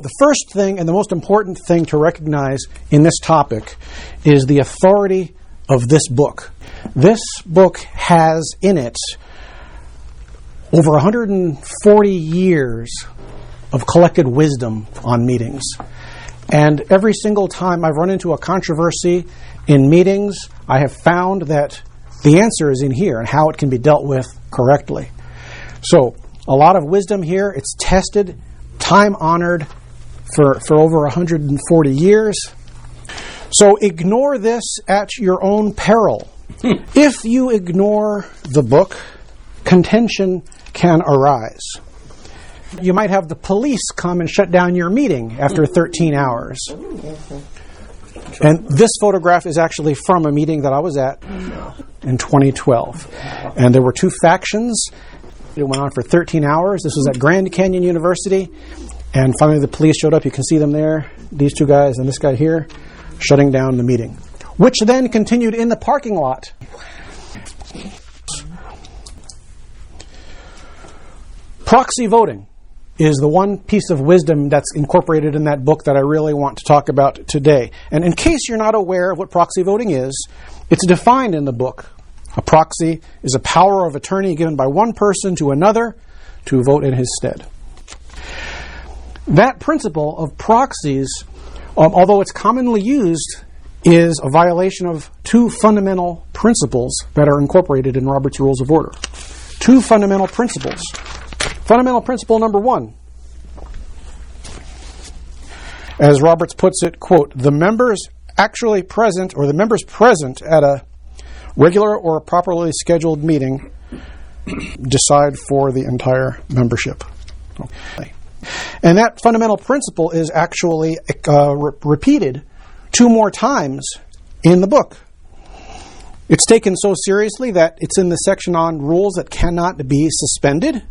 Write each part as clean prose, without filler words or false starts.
The first thing and the most important thing to recognize in this topic is the authority of this book. This book has in it over 140 years of collected wisdom on meetings. And every single time I've run into a controversy in meetings, I have found that the answer is in here and how it can be dealt with correctly. So, a lot of wisdom here. It's tested, time-honored for over 140 years. So ignore this at your own peril. If you ignore the book, contention can arise. You might have the police come and shut down your meeting after 13 hours. And this photograph is actually from a meeting that I was at in 2012. And there were two factions. It went on for 13 hours. This was at Grand Canyon University. And finally the police showed up. You can see them there, these two guys and this guy here, shutting down the meeting, which then continued in the parking lot. Proxy voting is the one piece of wisdom that's incorporated in that book that I really want to talk about today. And in case you're not aware of what proxy voting is, it's defined in the book. A proxy is a power of attorney given by one person to another to vote in his stead. That principle of proxies, although it's commonly used, is a violation of two fundamental principles that are incorporated in Robert's Rules of Order. Two fundamental principles. Fundamental principle number one, as Roberts puts it, quote, the members actually present, or the members present at a regular or properly scheduled meeting decide for the entire membership. Okay. And that fundamental principle is actually repeated two more times in the book. It's taken so seriously that it's in the section on rules that cannot be suspended,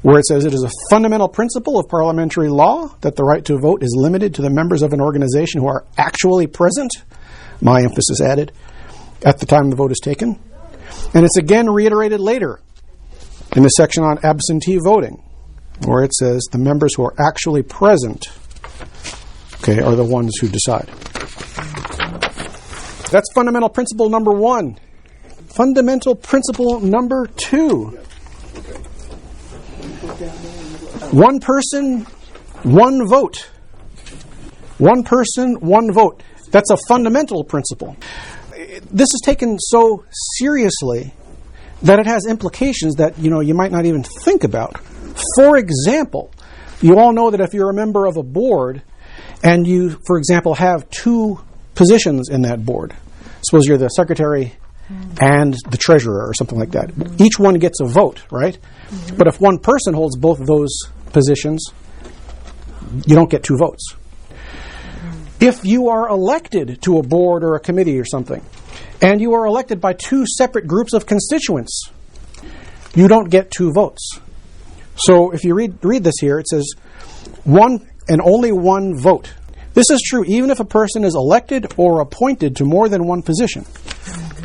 where it says it is a fundamental principle of parliamentary law that the right to vote is limited to the members of an organization who are actually present, my emphasis added, at the time the vote is taken. And it's again reiterated later in the section on absentee voting, where it says the members who are actually present, are the ones who decide. That's fundamental principle number one. Fundamental principle number two. One person, one vote. One person, one vote. That's a fundamental principle. This is taken so seriously that it has implications that you might not even think about. For example, you all know that if you're a member of a board and you, for example, have two positions in that board, suppose you're the secretary and the treasurer or something like that. Each one gets a vote, right? But if one person holds both of those positions, you don't get two votes. If you are elected to a board or a committee or something, and you are elected by two separate groups of constituents, you don't get two votes. So if you read this here, it says one and only one vote. This is true even if a person is elected or appointed to more than one position,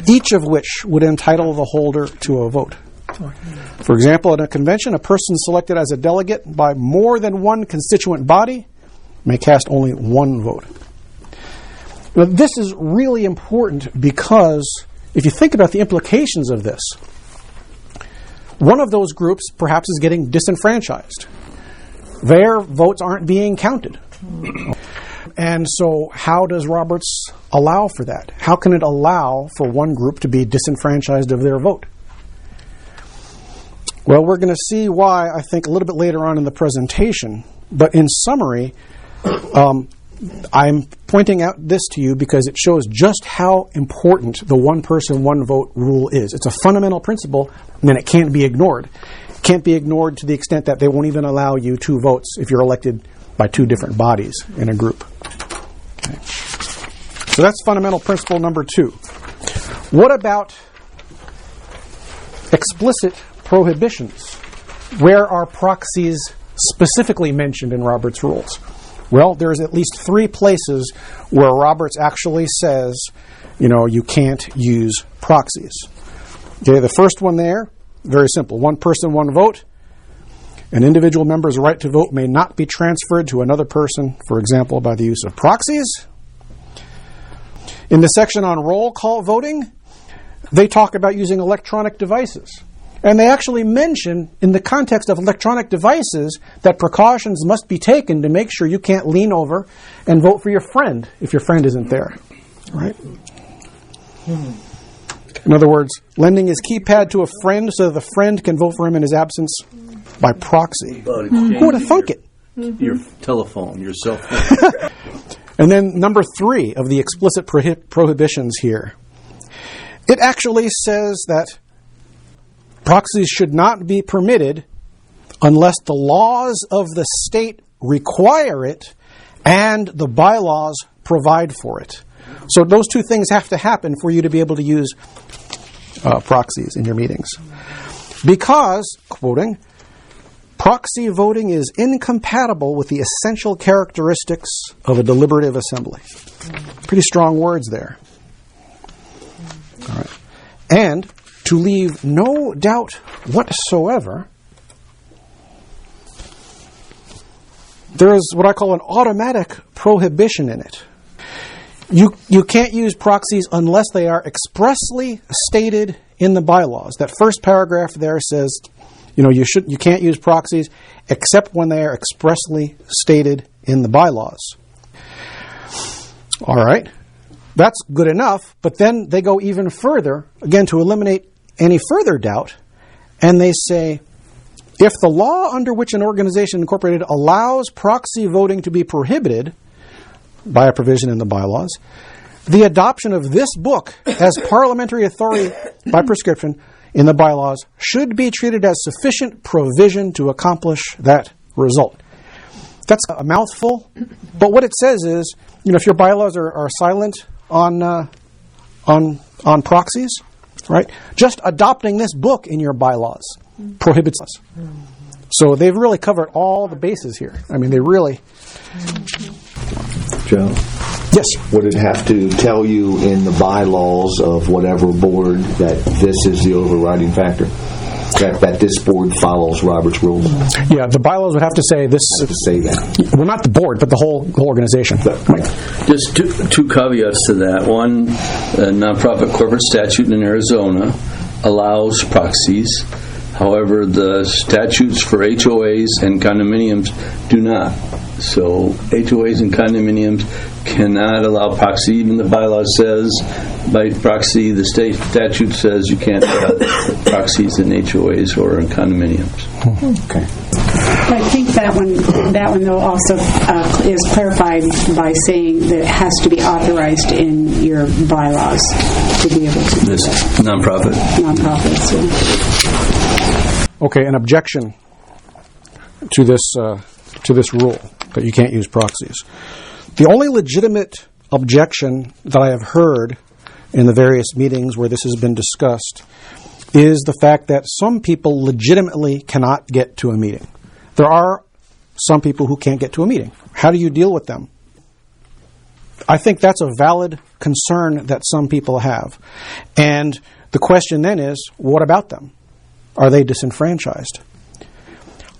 each of which would entitle the holder to a vote. For example, in a convention, a person selected as a delegate by more than one constituent body may cast only one vote. Now, this is really important because if you think about the implications of this, one of those groups perhaps is getting disenfranchised. Their votes aren't being counted. And so how does Roberts allow for that? How can it allow for one group to be disenfranchised of their vote? Well, we're going to see why, I think, a little bit later on in the presentation. But in summary, I'm pointing out this to you because it shows just how important the one person, one vote rule is. It's a fundamental principle, and it can't be ignored. It can't be ignored to the extent that they won't even allow you two votes if you're elected by two different bodies in a group. Okay. So that's fundamental principle number two. What about explicit prohibitions? Where are proxies specifically mentioned in Robert's rules? Well, there's at least three places where Roberts actually says, you can't use proxies. Okay, the first one there, very simple. One person, one vote. An individual member's right to vote may not be transferred to another person, for example, by the use of proxies. In the section on roll call voting, they talk about using electronic devices. And they actually mention, in the context of electronic devices, that precautions must be taken to make sure you can't lean over and vote for your friend if your friend isn't there. Right? In other words, lending his keypad to a friend so that the friend can vote for him in his absence by proxy. Who would have thunk it? Your telephone, your cell phone. And then number 3 of the explicit prohibitions here. It actually says that proxies should not be permitted unless the laws of the state require it and the bylaws provide for it. So those two things have to happen for you to be able to use proxies in your meetings. Because, quoting, proxy voting is incompatible with the essential characteristics of a deliberative assembly. Pretty strong words there. All right. And to leave no doubt whatsoever, there is what I call an automatic prohibition in it. You can't use proxies unless they are expressly stated in the bylaws. That first paragraph there says, you can't use proxies except when they are expressly stated in the bylaws. All right. That's good enough, but then they go even further, again, to eliminate any further doubt, and they say, if the law under which an organization incorporated allows proxy voting to be prohibited by a provision in the bylaws, the adoption of this book as parliamentary authority by prescription in the bylaws should be treated as sufficient provision to accomplish that result. That's a mouthful, but what it says is, if your bylaws are silent on proxies, right? Just adopting this book in your bylaws prohibits us. So they've really covered all the bases here. I mean, they really... Joe? Yes. Would it have to tell you in the bylaws of whatever board that this is the overriding factor? That this board follows Robert's rules? Yeah, the bylaws would have to say this. Have to say that. Well, not the board, but the whole organization. Right. Just two caveats to that. One, a nonprofit corporate statute in Arizona allows proxies. However, the statutes for HOAs and condominiums do not. So HOAs and condominiums cannot allow proxy. Even the bylaw says by proxy, the state statute says you can't have proxies in HOAs or in condominiums. Okay. I think that one though also is clarified by saying that it has to be authorized in your bylaws to be able to do this that. Nonprofits. Yeah. Okay, an objection to this rule that you can't use proxies. The only legitimate objection that I have heard in the various meetings where this has been discussed is the fact that some people legitimately cannot get to a meeting. There are some people who can't get to a meeting. How do you deal with them? I think that's a valid concern that some people have. And the question then is, what about them? Are they disenfranchised?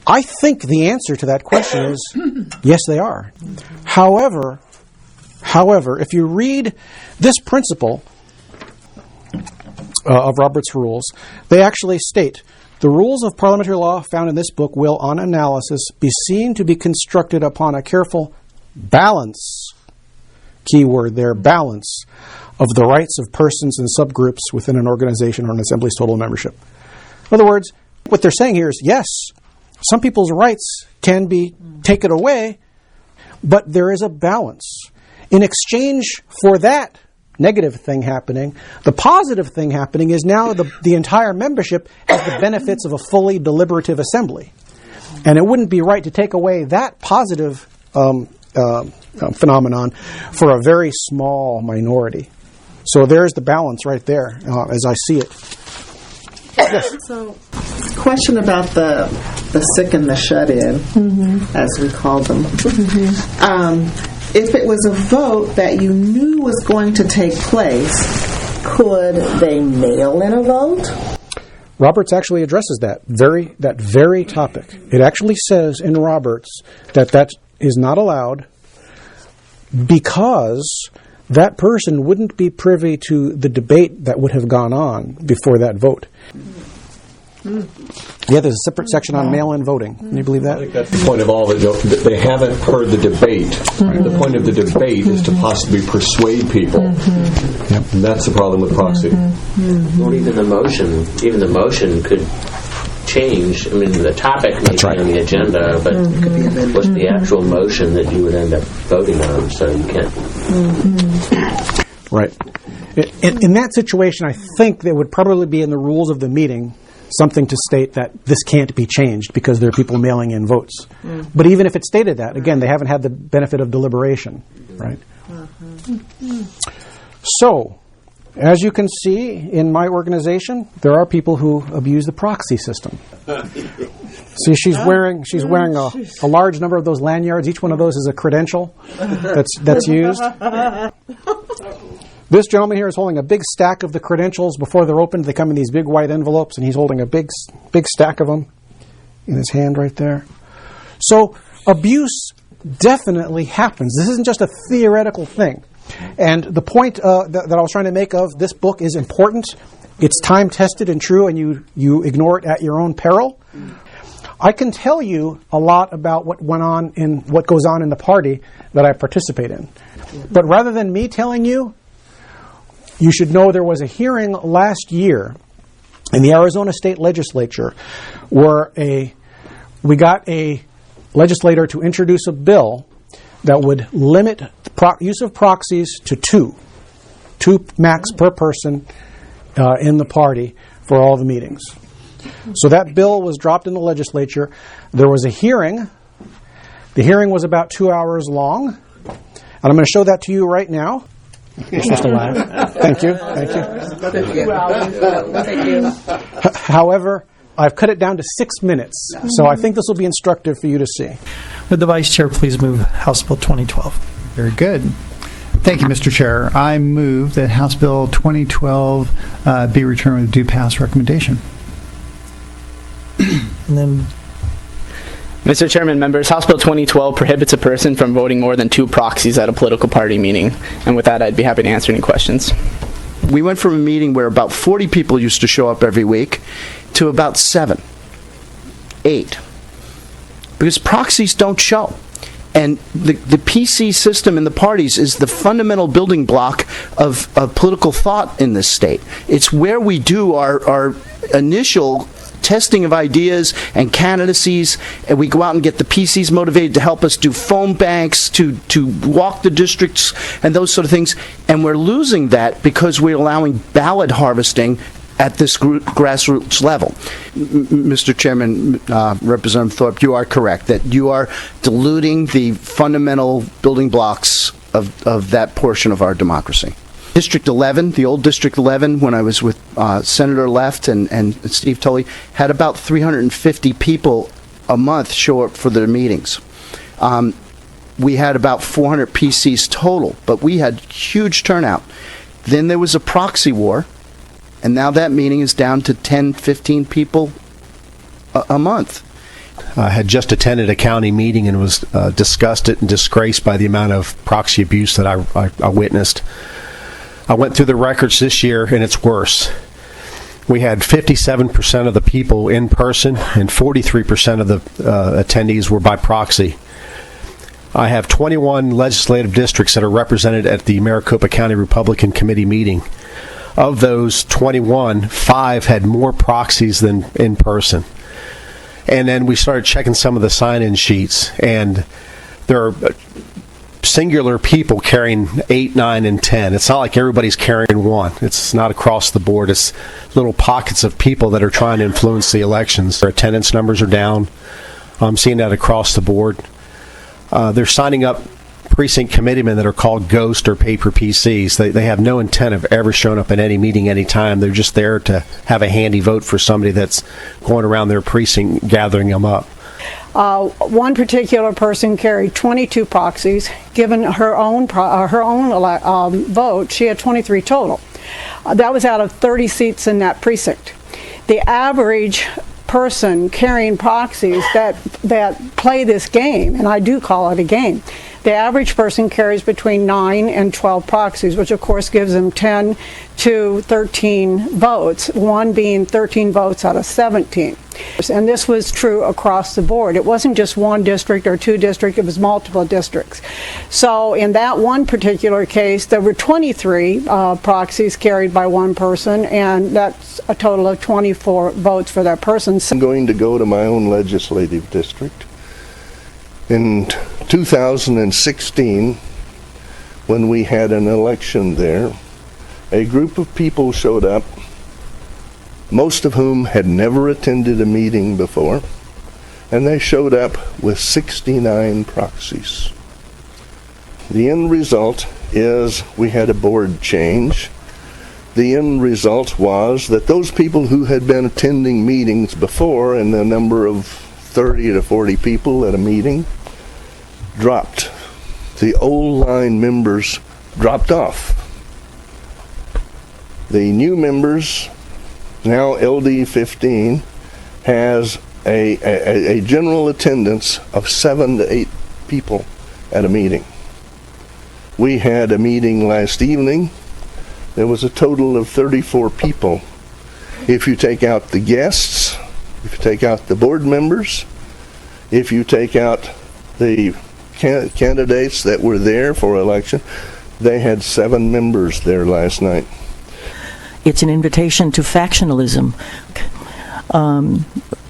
I think the answer to that question is, yes, they are. However, if you read this principle of Robert's Rules, they actually state, the rules of parliamentary law found in this book will, on analysis, be seen to be constructed upon a careful balance, keyword there, balance, of the rights of persons and subgroups within an organization or an assembly's total membership. In other words, what they're saying here is, yes, some people's rights can be taken away, but there is a balance. In exchange for that negative thing happening, the positive thing happening is now the entire membership has the benefits of a fully deliberative assembly. And it wouldn't be right to take away that positive phenomenon for a very small minority. So there's the balance right there, as I see it. Yes. So, question about the sick and the shut-in, as we call them. If it was a vote that you knew was going to take place, could they mail in a vote? Roberts actually addresses that very topic. It actually says in Roberts that is not allowed because that person wouldn't be privy to the debate that would have gone on before that vote. Yeah, there's a separate section on mail-in voting. Can you believe that? I think that's the point of all of it. They haven't heard the debate. The point of the debate is to possibly persuade people. Yep. And that's the problem with proxy. Well, even the motion could change. I mean, the topic may be on the agenda, but what's the actual motion that you would end up voting on? So you can't. Right. In that situation, I think there would probably be in the rules of the meeting something to state that this can't be changed because there are people mailing in votes. But even if it stated that, again, they haven't had the benefit of deliberation, right? So, as you can see in my organization, there are people who abuse the proxy system. See, she's wearing a large number of those lanyards. Each one of those is a credential that's used. This gentleman here is holding a big stack of the credentials. Before they're opened, they come in these big white envelopes, and he's holding a big stack of them in his hand right there. So abuse definitely happens. This isn't just a theoretical thing. And the point that I was trying to make of this book is important. It's time-tested and true, and you ignore it at your own peril. I can tell you a lot about what goes on in the party that I participate in. But rather than me telling you, you should know there was a hearing last year in the Arizona State Legislature where we got a legislator to introduce a bill that would limit the use of proxies to two max per person in the party for all the meetings. So that bill was dropped in the legislature. There was a hearing. The hearing was about 2 hours long. And I'm going to show that to you right now. You're supposed to laugh. Thank you. However, I've cut it down to 6 minutes, so I think this will be instructive for you to see. Would the Vice Chair please move House Bill 2012? Very good. Thank you, Mr. Chair. I move that House Bill 2012 be returned with due pass recommendation. And then, Mr. Chairman, members, House Bill 2012 prohibits a person from voting more than 2 proxies at a political party meeting. And with that, I'd be happy to answer any questions. We went from a meeting where about 40 people used to show up every week to about 7, 8. Because proxies don't show. And the PC system in the parties is the fundamental building block of political thought in this state. It's where we do our initial testing of ideas and candidacies, and we go out and get the PCs motivated to help us do phone banks, to walk the districts, and those sort of things. And we're losing that because we're allowing ballot harvesting at this grassroots level. Mr. Chairman, Representative Thorpe, you are correct that you are diluting the fundamental building blocks of that portion of our democracy. District 11, the old District 11, when I was with Senator Left and Steve Tully, had about 350 people a month show up for their meetings. We had about 400 PCs total, but we had huge turnout. Then there was a proxy war, and now that meeting is down to 10, 15 people a month. I had just attended a county meeting and was disgusted and disgraced by the amount of proxy abuse that I witnessed. I went through the records this year, and it's worse. We had 57% of the people in person, and 43% of the attendees were by proxy. I have 21 legislative districts that are represented at the Maricopa County Republican Committee meeting. Of those 21, 5 had more proxies than in person. And then we started checking some of the sign-in sheets, and there are singular people carrying 8, 9, and 10. It's not like everybody's carrying one. It's not across the board. It's little pockets of people that are trying to influence the elections. Their attendance numbers are down. I'm seeing that across the board. They're signing up precinct committeemen that are called ghost or paper PCs. They have no intent of ever showing up at any meeting anytime. They're just there to have a handy vote for somebody that's going around their precinct gathering them up. One particular person carried 22 proxies. Given her own vote, she had 23 total. That was out of 30 seats in that precinct. the average person carrying proxies that play this game, and I do call it a game, the average person carries between 9 and 12 proxies, which of course gives them 10 to 13 votes, one being 13 votes out of 17. And this was true across the board. It wasn't just one district or two districts, it was multiple districts. So in that one particular case, there were 23 proxies carried by one person, and that's a total of 24 votes for that person. I'm going to go to my own legislative district. In 2016, when we had an election there, a group of people showed up, most of whom had never attended a meeting before, and they showed up with 69 proxies. The end result is we had a board change. The end result was that those people who had been attending meetings before, in the number of 30 to 40 people at a meeting, dropped. The old line members dropped off. The new members, now LD 15, has a general attendance of 7 to 8 people at a meeting. We had a meeting last evening. There was a total of 34 people. If you take out the guests, if you take out the board members, if you take out the candidates that were there for election, they had 7 members there last night. It's an invitation to factionalism.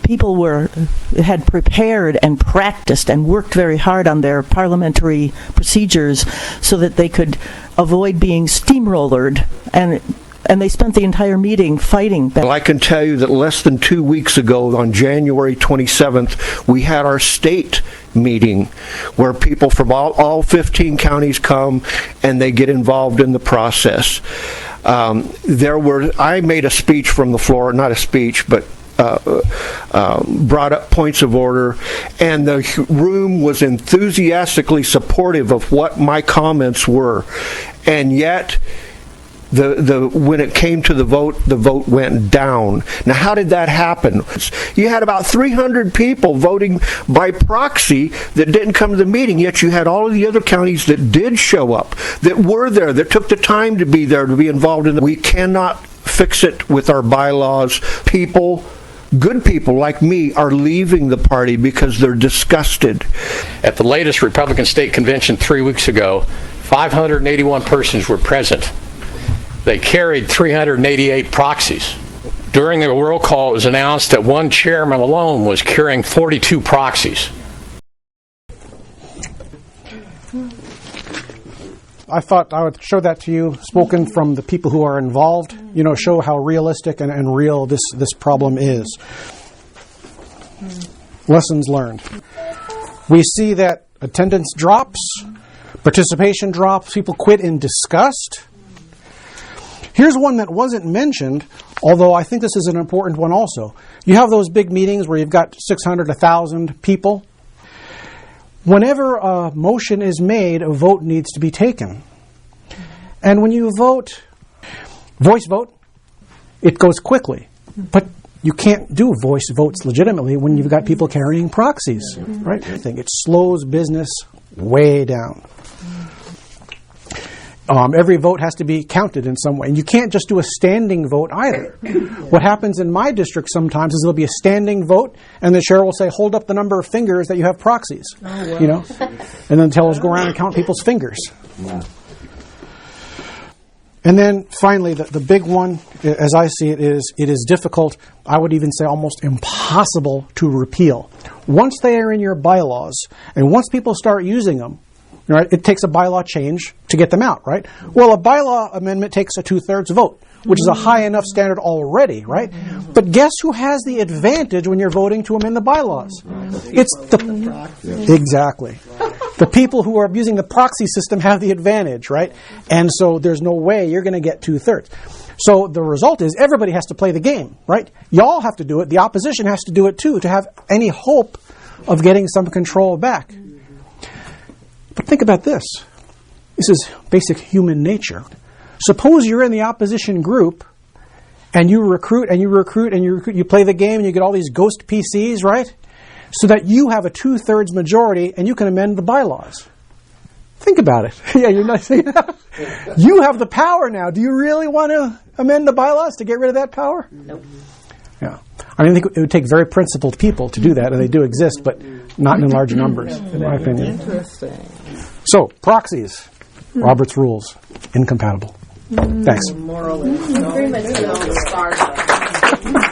People had prepared and practiced and worked very hard on their parliamentary procedures so that they could avoid being steamrollered, and they spent the entire meeting fighting back. Well, I can tell you that less than 2 weeks ago, on January 27th, we had our state meeting where people from all 15 counties come and they get involved in the process. I made a speech from the floor, not a speech, but brought up points of order, and the room was enthusiastically supportive of what my comments were, and yet when it came to the vote went down. Now, how did that happen? You had about 300 people voting by proxy that didn't come to the meeting, yet you had all of the other counties that did show up, that were there, that took the time to be there, to be involved in it. We cannot fix it with our bylaws. Good people like me are leaving the party because they're disgusted. At the latest Republican State Convention 3 weeks ago, 581 persons were present. They carried 388 proxies. During the roll call, it was announced that one chairman alone was carrying 42 proxies. I thought I would show that to you, spoken from the people who are involved, show how realistic and real this problem is. Lessons learned. We see that attendance drops, participation drops, people quit in disgust. Here's one that wasn't mentioned, although I think this is an important one also. You have those big meetings where you've got 600, 1,000 people. Whenever a motion is made, a vote needs to be taken. And when you vote, voice vote, it goes quickly. But you can't do voice votes legitimately when you've got people carrying proxies, right? I think it slows business way down. Every vote has to be counted in some way. And you can't just do a standing vote either. What happens in my district sometimes is there'll be a standing vote, and the chair will say, hold up the number of fingers that you have proxies. Oh, wow. And then tell us go around and count people's fingers. Wow. And then finally, the big one, as I see it is difficult, I would even say almost impossible to repeal. Once they are in your bylaws, and once people start using them, right, it takes a bylaw change to get them out, right? Well, a bylaw amendment takes a 2/3 vote, which is a high enough standard already, right? But guess who has the advantage when you're voting to amend the bylaws? It's exactly. The people who are using the proxy system have the advantage, right? And so there's no way you're going to get 2/3. So the result is everybody has to play the game, right? Y'all have to do it. The opposition has to do it too to have any hope of getting some control back. But think about this. This is basic human nature. Suppose you're in the opposition group and you recruit and you recruit and you recruit. You play the game and you get all these ghost PCs, right? So that you have a 2/3 majority and you can amend the bylaws. Think about it. Yeah, you're not saying that. You have the power now. Do you really want to amend the bylaws to get rid of that power? Nope. Yeah. I mean, I think it would take very principled people to do that, and they do exist, but not in large numbers, in my opinion. Interesting. So, proxies. Robert's rules. Incompatible. Thanks. Moral and Pretty much put all the stars up.